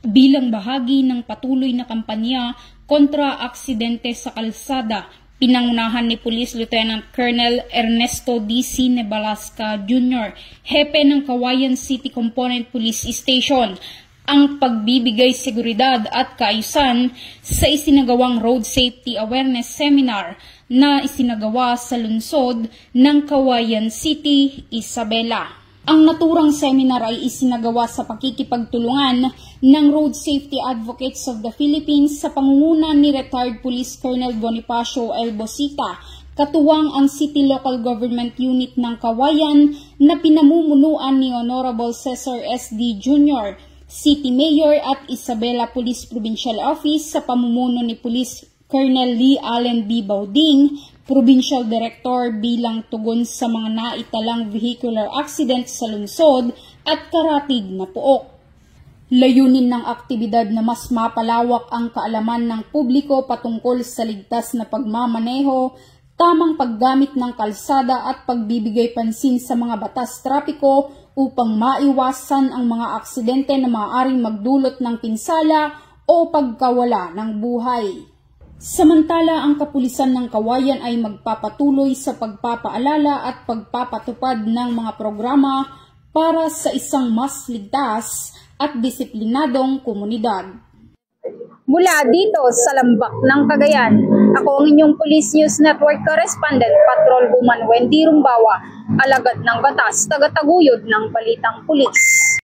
Bilang bahagi ng patuloy na kampanya kontra aksidente sa kalsada, pinangunahan ni Police Lieutenant Colonel Ernesto D. C. Nebalasca Jr., hepe ng Cauayan City Component Police Station, ang pagbibigay seguridad at kaayusan sa isinagawang Road Safety Awareness Seminar na isinagawa sa lungsod ng Cauayan City, Isabela. Ang naturang seminar ay isinagawa sa pakikipagtulungan ng Road Safety Advocates of the Philippines sa pangunguna ni Retired Police Colonel Bonifacio L. Bosita, katuwang ang City Local Government Unit ng Cauayan na pinamumunuan ni Honorable Cesar S. D. Jr., City Mayor at Isabela Police Provincial Office sa pamumuno ni Police Colonel Lee Allen B. Bauding, Provincial Director, bilang tugon sa mga naitalang vehicular accident sa lungsod at karatig na puok. Layunin ng aktibidad na mas mapalawak ang kaalaman ng publiko patungkol sa ligtas na pagmamaneho, tamang paggamit ng kalsada at pagbibigay pansin sa mga batas trapiko upang maiwasan ang mga aksidente na maaaring magdulot ng pinsala o pagkawala ng buhay. Samantala, ang kapulisan ng Cauayan ay magpapatuloy sa pagpapaalala at pagpapatupad ng mga programa para sa isang mas ligtas at disiplinadong komunidad. Mula dito sa Lambak ng Cagayan, ako ang inyong Police News Network Correspondent, Patrol Woman Wendy Rumbawa, alagad ng batas, tagataguyod ng balitang pulis.